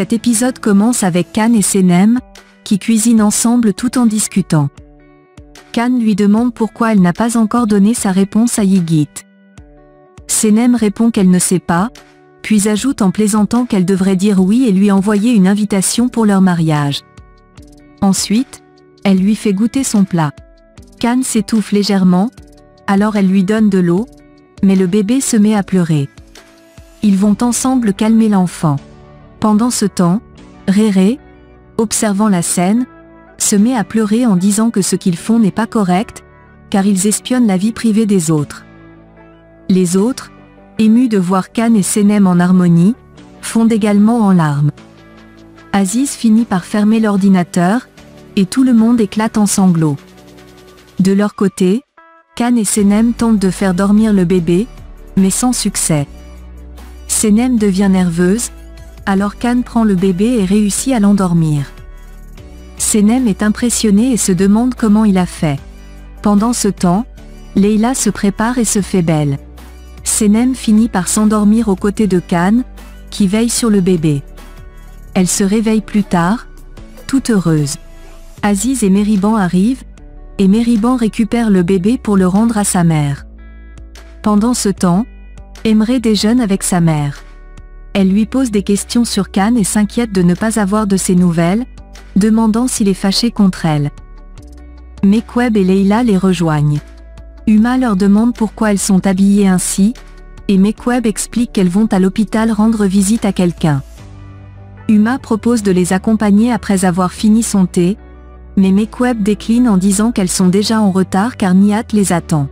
Cet épisode commence avec Can et Senem, qui cuisinent ensemble tout en discutant. Can lui demande pourquoi elle n'a pas encore donné sa réponse à Yigit. Senem répond qu'elle ne sait pas, puis ajoute en plaisantant qu'elle devrait dire oui et lui envoyer une invitation pour leur mariage. Ensuite, elle lui fait goûter son plat. Can s'étouffe légèrement, alors elle lui donne de l'eau, mais le bébé se met à pleurer. Ils vont ensemble calmer l'enfant. Pendant ce temps, Réré, observant la scène, se met à pleurer en disant que ce qu'ils font n'est pas correct, car ils espionnent la vie privée des autres. Les autres, émus de voir Can et Senem en harmonie, fondent également en larmes. Aziz finit par fermer l'ordinateur, et tout le monde éclate en sanglots. De leur côté, Can et Senem tentent de faire dormir le bébé, mais sans succès. Senem devient nerveuse, alors Can prend le bébé et réussit à l'endormir. Senem est impressionnée et se demande comment il a fait. Pendant ce temps, Leila se prépare et se fait belle. Senem finit par s'endormir aux côtés de Can, qui veille sur le bébé. Elle se réveille plus tard, toute heureuse. Aziz et Meriban arrivent, et Meriban récupère le bébé pour le rendre à sa mère. Pendant ce temps, Emre déjeune avec sa mère. Elle lui pose des questions sur Can et s'inquiète de ne pas avoir de ses nouvelles, demandant s'il est fâché contre elle. Mekweb et Leila les rejoignent. Uma leur demande pourquoi elles sont habillées ainsi, et Mekweb explique qu'elles vont à l'hôpital rendre visite à quelqu'un. Uma propose de les accompagner après avoir fini son thé, mais Mekweb décline en disant qu'elles sont déjà en retard car Nihat les attend.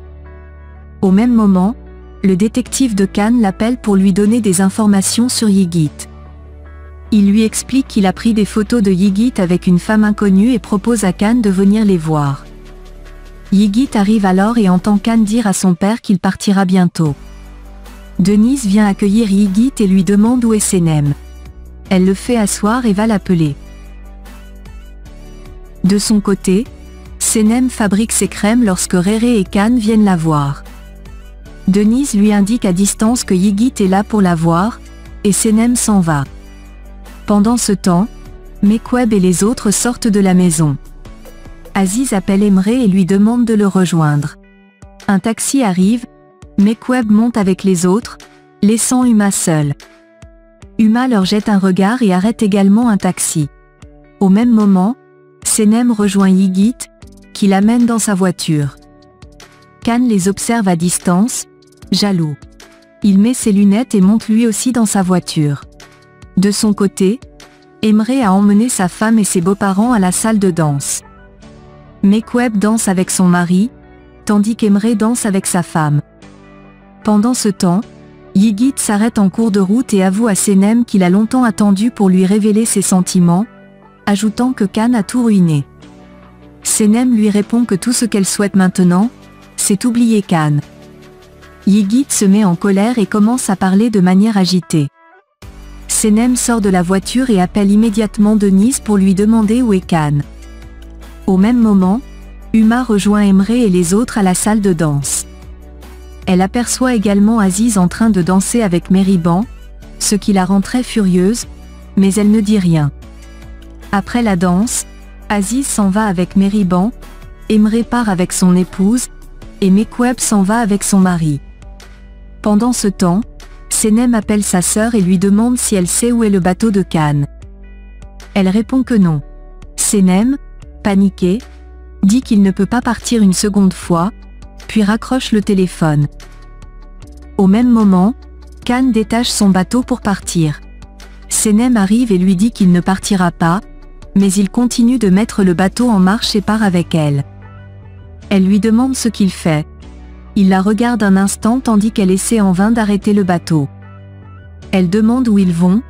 Au même moment, le détective de Can l'appelle pour lui donner des informations sur Yigit. Il lui explique qu'il a pris des photos de Yigit avec une femme inconnue et propose à Can de venir les voir. Yigit arrive alors et entend Can dire à son père qu'il partira bientôt. Denise vient accueillir Yigit et lui demande où est Senem. Elle le fait asseoir et va l'appeler. De son côté, Senem fabrique ses crèmes lorsque Réré et Can viennent la voir. Denise lui indique à distance que Yigit est là pour la voir, et Senem s'en va. Pendant ce temps, Mekweb et les autres sortent de la maison. Aziz appelle Emre et lui demande de le rejoindre. Un taxi arrive, Mekweb monte avec les autres, laissant Uma seule. Uma leur jette un regard et arrête également un taxi. Au même moment, Senem rejoint Yigit, qui l'amène dans sa voiture. Can les observe à distance, jaloux. Il met ses lunettes et monte lui aussi dans sa voiture. De son côté, Emre a emmené sa femme et ses beaux-parents à la salle de danse. Mekweb danse avec son mari, tandis qu'Emre danse avec sa femme. Pendant ce temps, Yigit s'arrête en cours de route et avoue à Senem qu'il a longtemps attendu pour lui révéler ses sentiments, ajoutant que Can a tout ruiné. Senem lui répond que tout ce qu'elle souhaite maintenant, c'est oublier Can. Yigit se met en colère et commence à parler de manière agitée. Senem sort de la voiture et appelle immédiatement Denise pour lui demander où est Can. Au même moment, Uma rejoint Emre et les autres à la salle de danse. Elle aperçoit également Aziz en train de danser avec Meriban, ce qui la rend très furieuse, mais elle ne dit rien. Après la danse, Aziz s'en va avec Meriban, Emre part avec son épouse, et Mekweb s'en va avec son mari. Pendant ce temps, Senem appelle sa sœur et lui demande si elle sait où est le bateau de Can. Elle répond que non. Senem, paniqué, dit qu'il ne peut pas partir une seconde fois, puis raccroche le téléphone. Au même moment, Can détache son bateau pour partir. Senem arrive et lui dit qu'il ne partira pas, mais il continue de mettre le bateau en marche et part avec elle. Elle lui demande ce qu'il fait. Il la regarde un instant tandis qu'elle essaie en vain d'arrêter le bateau. Elle demande où ils vont,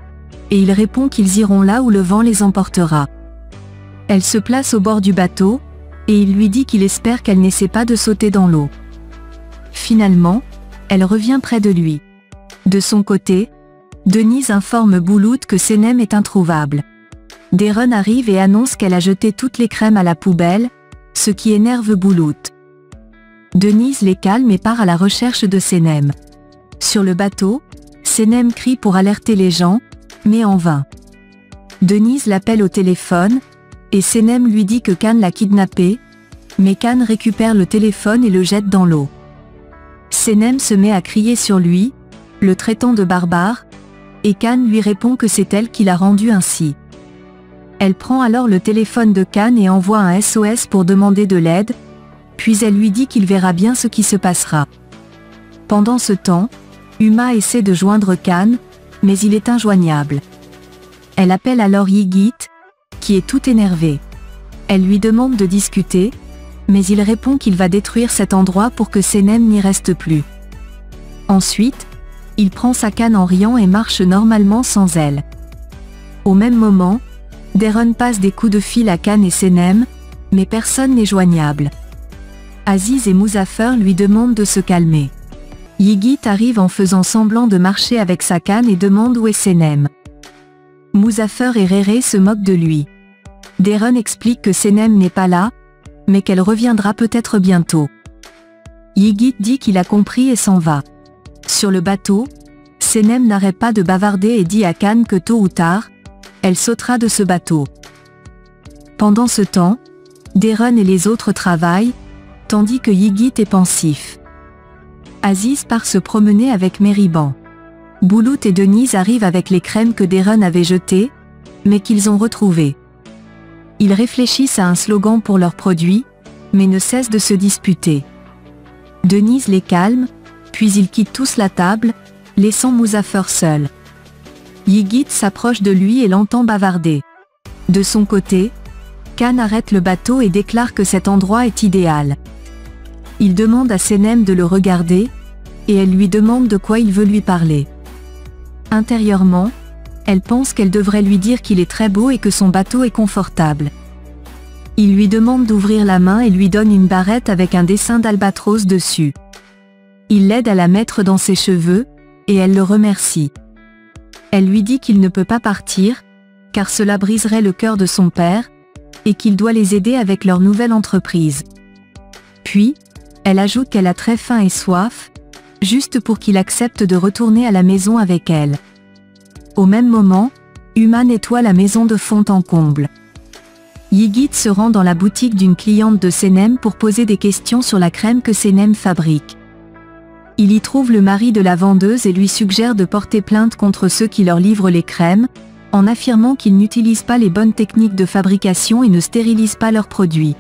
et il répond qu'ils iront là où le vent les emportera. Elle se place au bord du bateau, et il lui dit qu'il espère qu'elle n'essaie pas de sauter dans l'eau. Finalement, elle revient près de lui. De son côté, Denise informe Boulout que Senem est introuvable. Darren arrive et annonce qu'elle a jeté toutes les crèmes à la poubelle, ce qui énerve Boulout. Denise les calme et part à la recherche de Senem. Sur le bateau, Senem crie pour alerter les gens, mais en vain. Denise l'appelle au téléphone, et Senem lui dit que Khan l'a kidnappé, mais Khan récupère le téléphone et le jette dans l'eau. Senem se met à crier sur lui, le traitant de barbare, et Khan lui répond que c'est elle qui l'a rendu ainsi. Elle prend alors le téléphone de Khan et envoie un SOS pour demander de l'aide, puis elle lui dit qu'il verra bien ce qui se passera. Pendant ce temps, Uma essaie de joindre Khan, mais il est injoignable. Elle appelle alors Yigit, qui est tout énervé. Elle lui demande de discuter, mais il répond qu'il va détruire cet endroit pour que Senem n'y reste plus. Ensuite, il prend sa canne en riant et marche normalement sans elle. Au même moment, Deron passe des coups de fil à Khan et Senem, mais personne n'est joignable. Aziz et Muzaffer lui demandent de se calmer. Yigit arrive en faisant semblant de marcher avec sa canne et demande où est Senem. Muzaffer et Réré se moquent de lui. Deron explique que Senem n'est pas là, mais qu'elle reviendra peut-être bientôt. Yigit dit qu'il a compris et s'en va. Sur le bateau, Senem n'arrête pas de bavarder et dit à Khan que tôt ou tard, elle sautera de ce bateau. Pendant ce temps, Deron et les autres travaillent, tandis que Yigit est pensif. Aziz part se promener avec Meriban. Boulout et Denise arrivent avec les crèmes que Deron avait jetées, mais qu'ils ont retrouvées. Ils réfléchissent à un slogan pour leurs produits, mais ne cessent de se disputer. Denise les calme, puis ils quittent tous la table, laissant Muzaffer seul. Yigit s'approche de lui et l'entend bavarder. De son côté, Khan arrête le bateau et déclare que cet endroit est idéal. Il demande à Senem de le regarder, et elle lui demande de quoi il veut lui parler. Intérieurement, elle pense qu'elle devrait lui dire qu'il est très beau et que son bateau est confortable. Il lui demande d'ouvrir la main et lui donne une barrette avec un dessin d'albatros dessus. Il l'aide à la mettre dans ses cheveux, et elle le remercie. Elle lui dit qu'il ne peut pas partir, car cela briserait le cœur de son père, et qu'il doit les aider avec leur nouvelle entreprise. Puis, elle ajoute qu'elle a très faim et soif, juste pour qu'il accepte de retourner à la maison avec elle. Au même moment, Uma nettoie la maison de fond en comble. Yigit se rend dans la boutique d'une cliente de Senem pour poser des questions sur la crème que Senem fabrique. Il y trouve le mari de la vendeuse et lui suggère de porter plainte contre ceux qui leur livrent les crèmes, en affirmant qu'ils n'utilisent pas les bonnes techniques de fabrication et ne stérilisent pas leurs produits.